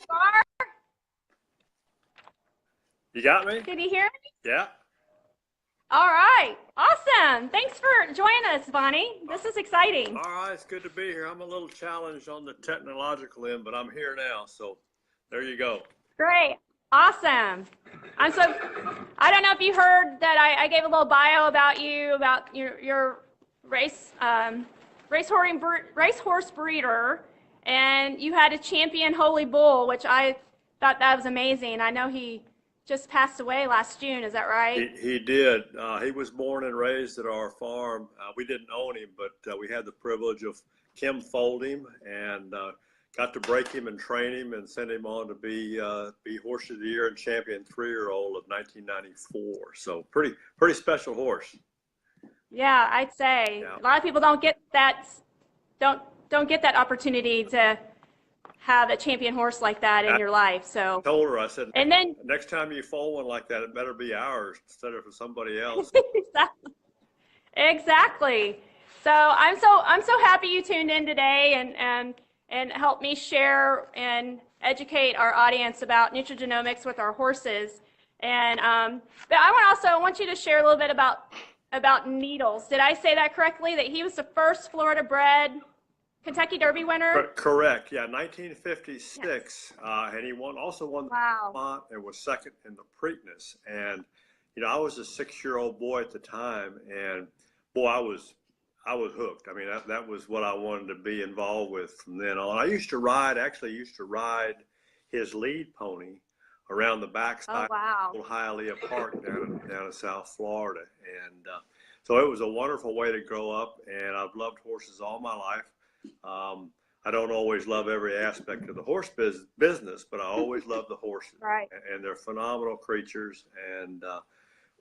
Bar, You got me? did you hear me? Yeah. All right, awesome. Thanks for joining us, Bonnie. This is exciting. All right, it's good to be here. I'm a little challenged on the technological end, but I'm here now. So there you go. Great, awesome. I don't know if you heard that I gave a little bio about you, about your racehorse breeder, and you had a champion Holy Bull, which I thought that was amazing. I know he just passed away last June. Is that right? He did. He was born and raised at our farm. We didn't own him, but we had the privilege of Kim foaled him and got to break him and train him and send him on to be Horse of the Year and Champion 3-year-old of 1994. So pretty special horse. Yeah, I'd say Yeah. a lot of people don't get that opportunity to have a champion horse like that in your life. So, I told her, I said, and then next time you foal one like that, it better be ours instead of for somebody else. exactly. So I'm so happy you tuned in today and helped me share and educate our audience about nutrigenomics with our horses. And but I want you to share a little bit about Needles. Did I say that correctly? That he was the first Florida bred Kentucky Derby winner? Correct. Yeah, 1956, yes. And he also won the Belmont and was second in the Preakness. And I was a 6-year-old boy at the time, and boy, I was hooked. I mean, that was what I wanted to be involved with from then on. I used to ride his lead pony around the backside of Hialeah Park down in South Florida, and so it was a wonderful way to grow up. And I've loved horses all my life. I don't always love every aspect of the horse business, but I always love the horses. Right. And they're phenomenal creatures. And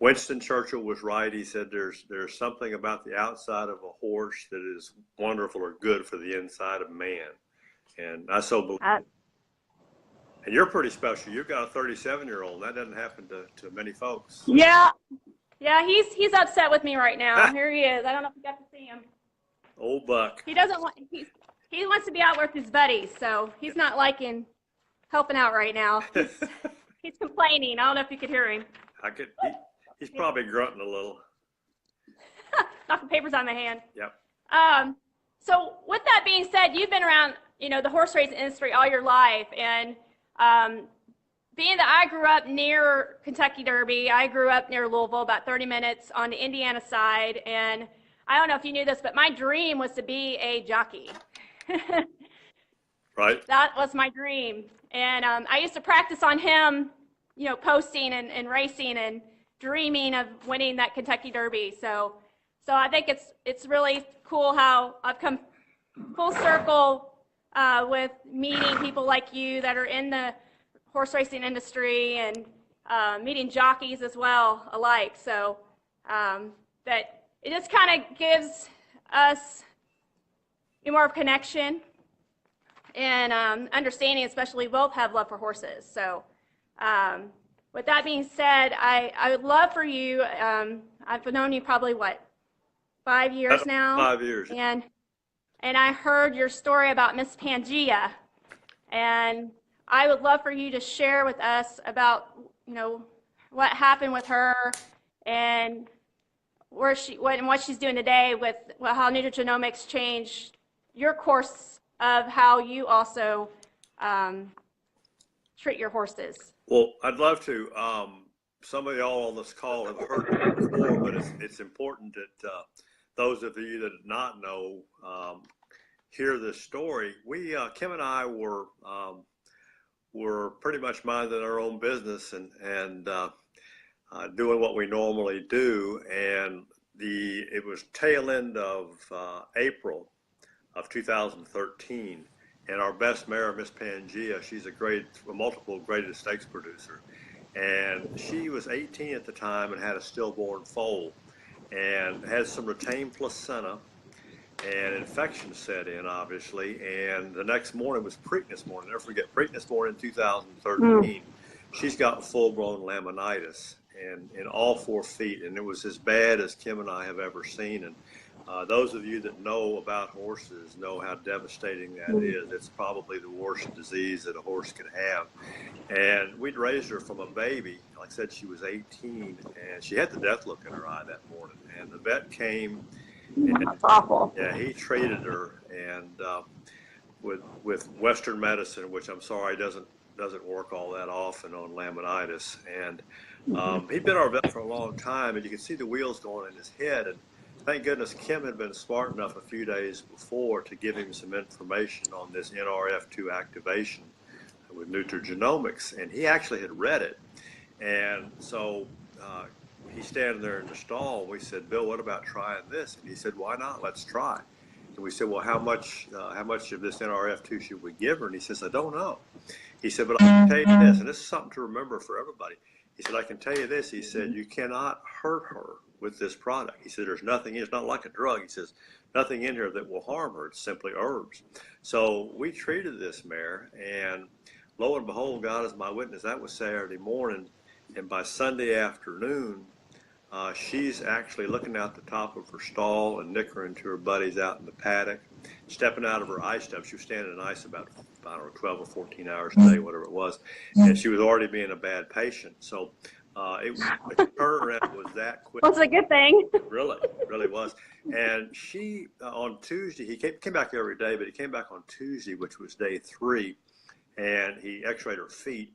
Winston Churchill was right. He said there's something about the outside of a horse that is wonderful or good for the inside of man. And I so believe. And you're pretty special. You've got a 37-year-old. That doesn't happen to many folks. Yeah. Yeah, he's upset with me right now. Here he is. I don't know if you got to see him. Old buck. He doesn't want. He wants to be out with his buddies, so he's not liking helping out right now. He's complaining. I don't know if you could hear him. He's probably grunting a little. Knocking papers on my hand. Yep. So with that being said, you've been around, the horse racing industry all your life, and being that I grew up near Kentucky Derby, I grew up near Louisville, about 30 minutes on the Indiana side, and I don't know if you knew this, but my dream was to be a jockey. Right. That was my dream. And I used to practice on him, posting and racing and dreaming of winning that Kentucky Derby. So I think it's really cool how I've come full circle with meeting people like you that are in the horse racing industry and meeting jockeys as well alike. So that it just kind of gives us more of a connection and understanding, especially we both have love for horses. So with that being said, I would love for you, I've known you probably, 5 years now? 5 years. And I heard your story about Miss Pangea, and I would love for you to share with us about, what happened with her and what she's doing today with how nutrigenomics changed your course of how you also treat your horses. Well, I'd love to. Some of y'all on this call have heard it before, but it's important that those of you that did not know hear this story. Kim and I were pretty much minding our own business and doing what we normally do, and it was tail end of April of 2013, and our best mare, Miss Pangea, she's a multiple graded stakes producer, and she was 18 at the time and had a stillborn foal and had some retained placenta, and infection set in, obviously, and the next morning was Preakness morning. Never forget, Preakness morning 2013. She's got full-blown laminitis and in all 4 feet, and it was as bad as Kim and I have ever seen. And Those of you that know about horses know how devastating that is. It's probably the worst disease that a horse can have. And we'd raised her from a baby. Like I said, she was 18, and she had the death look in her eye that morning. And the vet came, and That's awful. yeah, he treated her, and with Western medicine, which I'm sorry doesn't work all that often on laminitis. And he'd been our vet for a long time, and you could see the wheels going in his head. And thank goodness Kim had been smart enough a few days before to give him some information on this NRF2 activation with Nutrigenomics, and he actually had read it. And so he's standing there in the stall, and we said, Bill, what about trying this? And he said, why not? Let's try. And we said, well, how much of this NRF2 should we give her? And he says, I don't know. He said, but I can tell you this, and this is something to remember for everybody. He said, I can tell you this. He said, you cannot hurt her with this product. He said, there's nothing, it's not like a drug. He says, nothing in here that will harm her. It's simply herbs. So we treated this mare, and lo and behold, God is my witness, that was Saturday morning, and by Sunday afternoon, she's actually looking out the top of her stall and nickering to her buddies out in the paddock, stepping out of her ice tub. She was standing in ice about, I don't know, 12 or 14 hours a day, whatever it was, and she was already being a bad patient. So the turnaround was that quick. That's a good thing. Really was. And she, on Tuesday, he came back every day, but he came back on Tuesday, which was day 3, and he x-rayed her feet,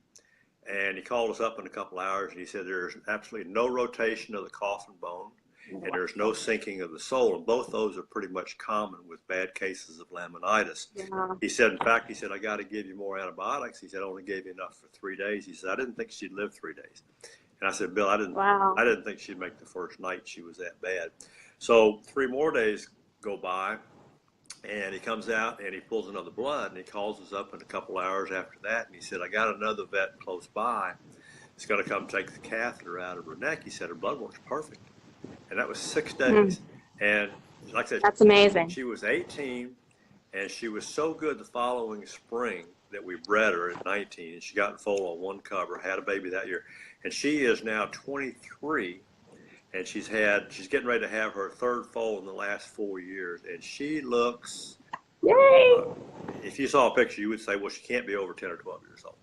and he called us up in a couple hours, and he said there's absolutely no rotation of the coffin bone, and there's no sinking of the sole, and both those are pretty much common with bad cases of laminitis. Yeah. He said, in fact, he said, I got to give you more antibiotics. He said, I only gave you enough for 3 days. He said, I didn't think she'd live 3 days. And I said, Bill, I didn't think she'd make the first night. She was that bad. So 3 more days go by, and he comes out and he pulls another blood, and he calls us up in a couple hours after that, and he said, I got another vet close by. He's going to come take the catheter out of her neck. He said her blood work's perfect. And that was 6 days. And like I said, that's amazing. She was 18, and she was so good the following spring that we bred her at 19. And she got in foal on 1 cover, had a baby that year. And she is now 23, and she's getting ready to have her 3rd foal in the last 4 years. And she looks, yay! If you saw a picture, you would say, well, she can't be over 10 or 12 years old.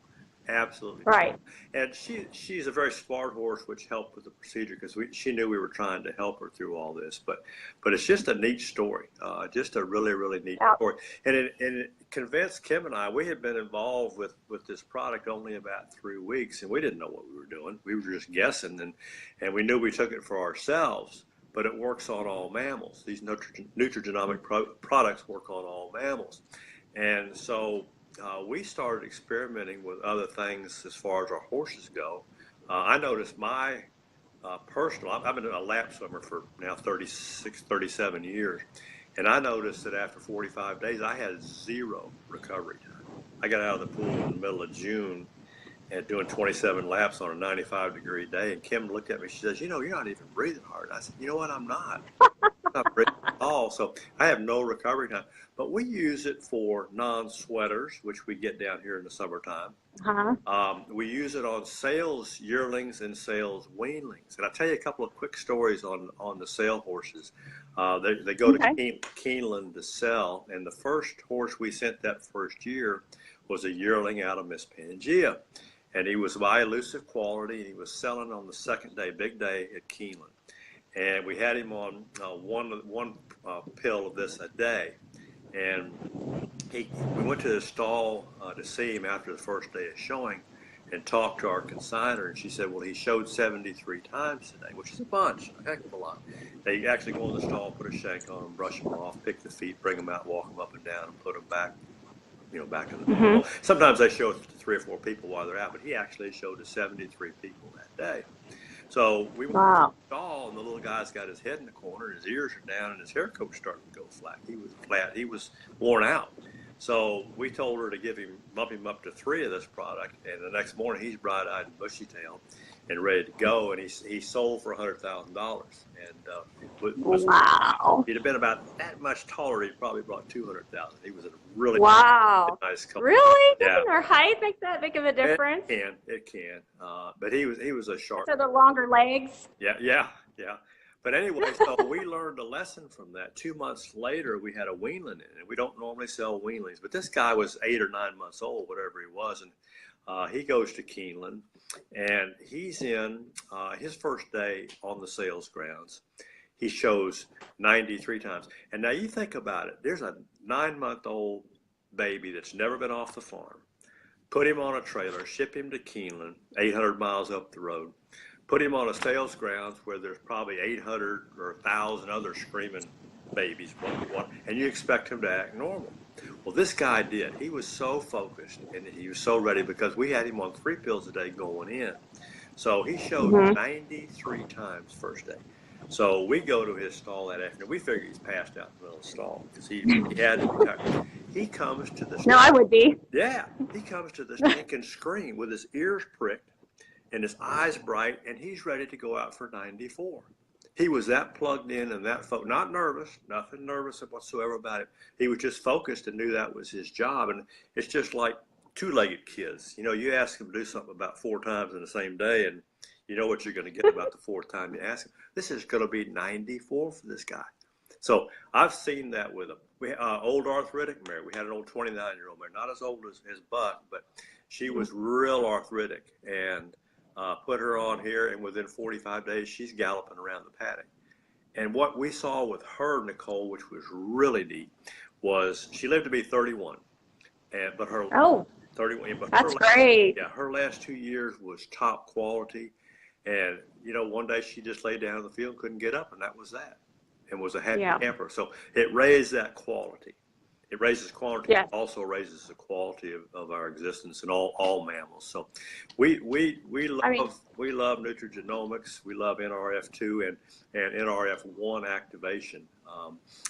Absolutely. Right. And she's a very smart horse, which helped with the procedure because she knew we were trying to help her through all this. But it's just a neat story, just a really, really neat story. And it convinced Kim and I, we had been involved with this product only about 3 weeks, and we didn't know what we were doing. We were just guessing, and we knew we took it for ourselves, but it works on all mammals. These nutrigenomic products work on all mammals. And so we started experimenting with other things as far as our horses go. I noticed my personal, I've been a lap swimmer for now 36, 37 years, and I noticed that after 45 days, I had 0 recovery time. I got out of the pool in the middle of June and doing 27 laps on a 95-degree day, and Kim looked at me, she says, you know, you're not even breathing hard. I said, you know what, I'm not. I'm not breathing at all, so I have no recovery time. But we use it for non-sweaters, which we get down here in the summertime. We use it on sales yearlings and sales weanlings. And I'll tell you a couple of quick stories on the sale horses. They go to Keeneland to sell, and the first horse we sent that first year was a yearling out of Miss Pangea. And he was of high elusive quality, and he was selling on the 2nd day, big day at Keeneland. And we had him on one pill of this a day. And we went to the stall to see him after the first day of showing and talked to our consignor, and she said, well, he showed 73 times today, which is a bunch, a heck of a lot. They actually go in the stall, put a shank on him, brush him off, pick the feet, bring them out, walk them up and down, and put them back, back in the stall. Sometimes they show it to 3 or 4 people while they're out, but he actually showed to 73 people that day. So we went to the stall, and the little guy's got his head in the corner, and his ears are down, and his hair coat's starting to go flat. He was flat. He was worn out. So we told her to bump him up to 3 of this product, and the next morning he's bright-eyed and bushy-tailed and ready to go, and he sold for $100,000. And wow, he'd have been about that much taller. He probably brought $200,000. He was a really nice couple. Really? Yeah. Doesn't our height make that big of a difference? It can. But he was a sharp. So the longer legs. Yeah. But anyway, so we learned a lesson from that. 2 months later, we had a weanling in it. We don't normally sell weanlings, but this guy was 8 or 9 months old, whatever he was, and he goes to Keeneland, and he's in his first day on the sales grounds. He shows 93 times. And now you think about it. There's a 9-month-old baby that's never been off the farm. Put him on a trailer, ship him to Keeneland, 800 miles up the road. Put him on a sales grounds where there's probably 800 or 1,000 other screaming babies, and you expect him to act normal. Well, this guy did. He was so focused and he was so ready because we had him on 3 pills a day going in. So he showed 93 times first day. So we go to his stall that afternoon. We figure he's passed out in the middle of the stall because he had to be tired. He comes to the No, I would be. Yeah, he comes to the stinking screen with his ears pricked and his eyes bright, and he's ready to go out for 94. He was that plugged in and that not nervous, nothing nervous whatsoever about it. He was just focused and knew that was his job. And it's just like 2-legged kids. You know, you ask them to do something about 4 times in the same day, and you know what you're going to get about the 4th time you ask him. This is going to be 94 for this guy. So I've seen that with him. We old arthritic mare. We had an old 29-year-old mare, not as old as Buck, but she was real arthritic, and put her on here, and within 45 days, she's galloping around the paddock. And what we saw with her, Nicole, which was really neat, was she lived to be 31, but her 31. But that's great. Yeah, her last 2 years was top quality, and you know, one day she just laid down in the field, couldn't get up, and that was that, and was a happy camper. So it raised that quality. It raises quality. Yes. It also raises the quality of our existence in all mammals. So we love Nutrigenomics. We love NRF2 and NRF1 activation.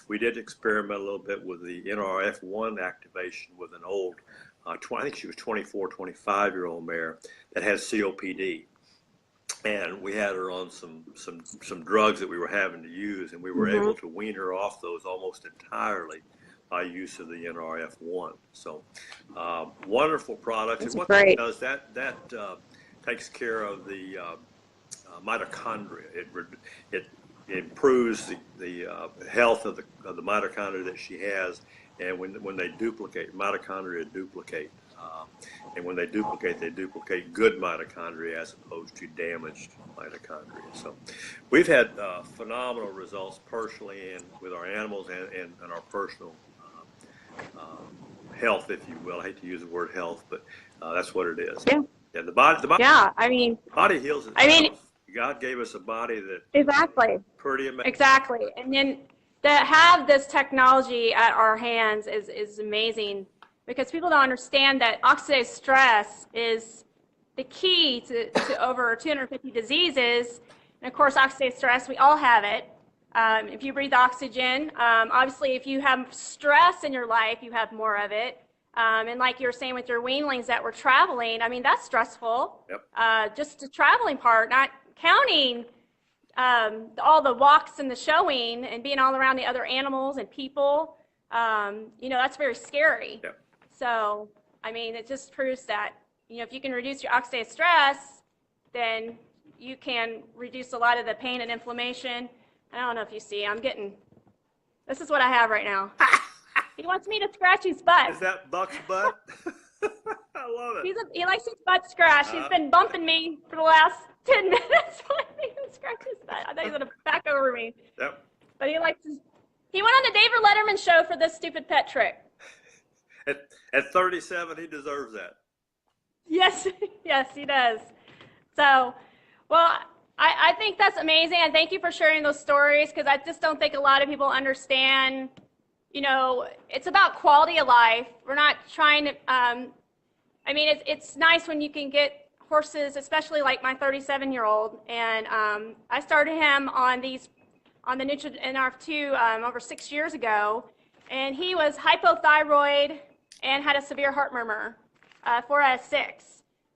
We did experiment a little bit with the NRF1 activation with an old, I think she was 24, 25-year-old mare that has COPD. And we had her on some drugs that we were having to use, and we were able to wean her off those almost entirely by use of the NRF1. So wonderful product. That's and what great. That does, that takes care of the mitochondria. It improves the health of the mitochondria that she has, and when they duplicate, mitochondria duplicate. And when they duplicate good mitochondria as opposed to damaged mitochondria. So we've had phenomenal results personally and with our animals and our personal health, if you will. I hate to use the word health, but that's what it is. Yeah. Yeah, the body yeah, I mean, body heals itself. I mean, God gave us a body that exactly. Pretty amazing. Exactly. And then to have this technology at our hands is amazing, because people don't understand that oxidative stress is the key to over 250 diseases. And of course, oxidative stress, we all have it. If you breathe oxygen, obviously if you have stress in your life, you have more of it. And like you were saying with your weanlings that were traveling, I mean, that's stressful. Yep. Just the traveling part, not counting all the walks and the showing and being all around the other animals and people. You know, that's very scary. Yep. So, I mean, it just proves that, you know, if you can reduce your oxidative stress, then you can reduce a lot of the pain and inflammation. I don't know if you see, this is what I have right now. He wants me to scratch his butt. Is that Buck's butt? I love it. He likes his butt scratched. He's been bumping me for the last 10 minutes. He can scratch his butt. I thought he was going to back over me. Yep. But he went on the David Letterman show for this stupid pet trick. At 37, he deserves that. Yes, yes, he does. So, well, I think that's amazing, and thank you for sharing those stories, because I just don't think a lot of people understand, you know, it's about quality of life. We're not trying to, I mean, it's nice when you can get horses, especially like my 37-year-old, and I started him on the Nutrigenomics over 6 years ago, and he was hypothyroid and had a severe heart murmur, 4 out of 6.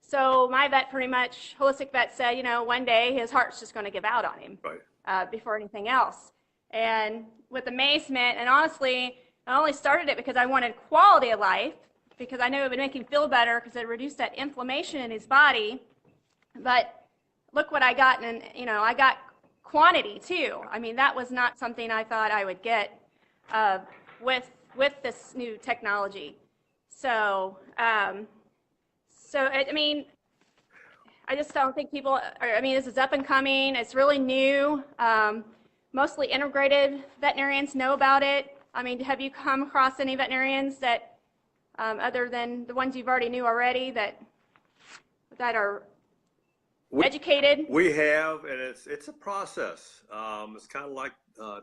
So my vet, pretty much, holistic vet, said, you know, one day his heart's just going to give out on him. Right. Before anything else. And with amazement, and honestly, I only started it because I wanted quality of life, because I knew it would make him feel better because it reduced that inflammation in his body. But look what I got, and you know, I got quantity too. I mean, that was not something I thought I would get with this new technology. So, I mean, I just don't think people I mean, this is up and coming. It's really new. Mostly integrated veterinarians know about it. I mean, have you come across any veterinarians that, other than the ones you've already knew already, that are educated? We have, and it's a process. It's kind of like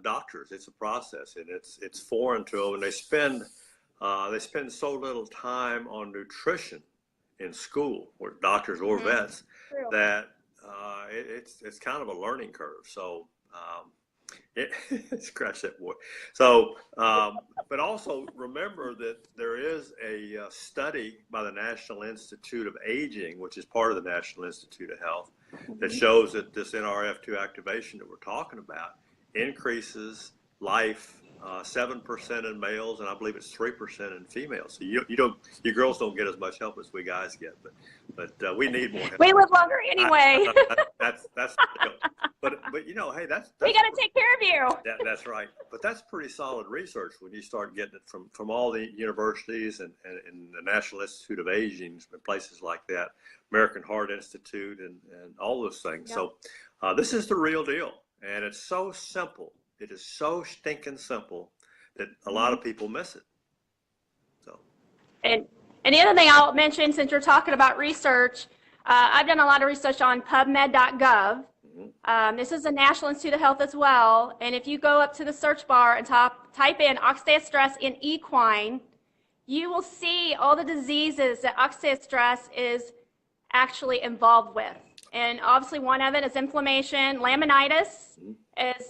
doctors. It's a process, and it's foreign to them. And they spend so little time on nutrition in school, or doctors or vets, True. That it's kind of a learning curve. So scratch that boy. So, but also remember that there is a study by the National Institute of Aging, which is part of the National Institute of Health, that shows that this NRF2 activation that we're talking about increases life 7% in males, and I believe it's 3% in females. So you girls don't get as much help as we guys get, but we need more help. We live longer anyway. That's the deal. But hey, that's we got to take care of you. That's right. But that's pretty solid research when you start getting it from all the universities and the National Institute of Aging and places like that, American Heart Institute, and all those things. Yep. So this is the real deal, and it's so simple. It is so stinking simple that a lot of people miss it. So, and the other thing I'll mention, since you're talking about research, I've done a lot of research on PubMed.gov. This is the National Institute of Health as well. And if you go up to the search bar and type in oxidative stress in equine, you will see all the diseases that oxidative stress is actually involved with. And obviously one of it is inflammation. Laminitis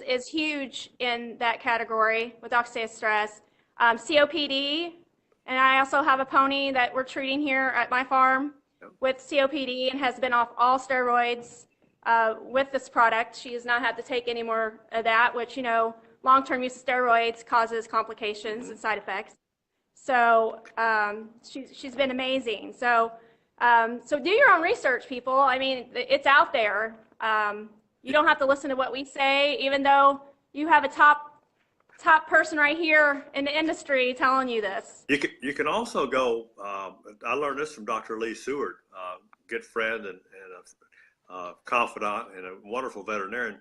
is huge in that category with oxidative stress. COPD, and I also have a pony that we're treating here at my farm with COPD and has been off all steroids with this product. She has not had to take any more of that, which, long-term use of steroids causes complications and side effects. So she's been amazing. So do your own research, people. I mean, it's out there. You don't have to listen to what we say, even though you have a top person right here in the industry telling you this. You can also go, I learned this from Dr. Lee Seward, good friend and a confidant and a wonderful veterinarian.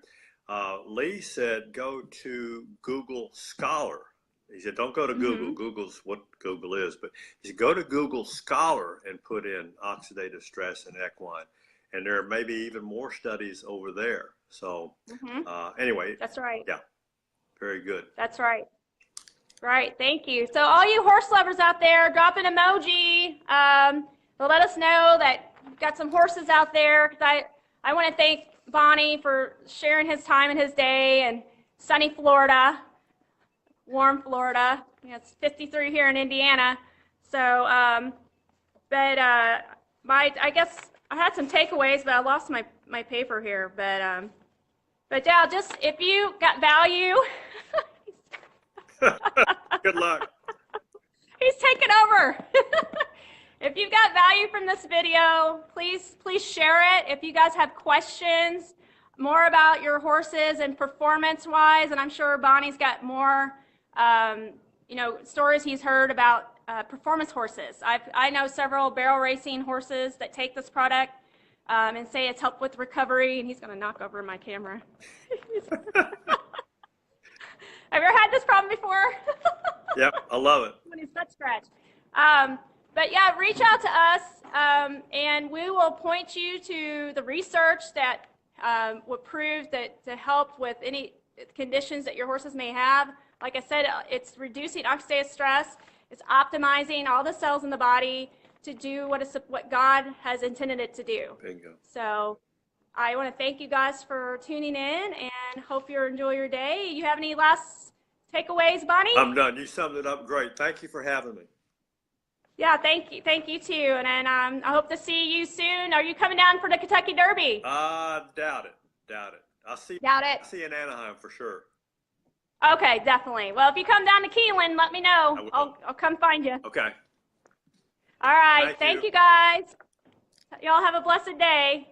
Lee said, go to Google Scholar. He said, don't go to Google. Google's what Google is, but he said, go to Google Scholar and put in oxidative stress in equine. And there may be even more studies over there. So anyway. That's right. Yeah, very good. That's right. Right, thank you. So all you horse lovers out there, drop an emoji. Let us know that you've got some horses out there. Because I want to thank Bonnie for sharing his time and his day in sunny Florida, warm Florida. It's 53 here in Indiana. So, I guess I had some takeaways, but I lost my paper here. But yeah, just if you got value. Good luck. He's taking over. If you've got value from this video, please share it. If you guys have questions more about your horses and performance-wise, and I'm sure Bonnie's got more, stories he's heard about performance horses. I know several barrel racing horses that take this product and say it's helped with recovery, and he's going to knock over my camera. Have you ever had this problem before? Yep, I love it. When he's butt scratched. But yeah, reach out to us, and we will point you to the research that would prove that to help with any conditions that your horses may have. Like I said, it's reducing oxidative stress. It's optimizing all the cells in the body to do what God has intended it to do. Bingo. So I want to thank you guys for tuning in and hope you enjoy your day. You have any last takeaways, Bonnie? I'm done. You summed it up great. Thank you for having me. Yeah, thank you too. And I hope to see you soon. Are you coming down for the Kentucky Derby? Doubt it. I'll see you in Anaheim for sure. Okay, definitely. Well, if you come down to Keeneland, let me know. I'll come find you. Okay. All right. Thank you guys. Y'all have a blessed day.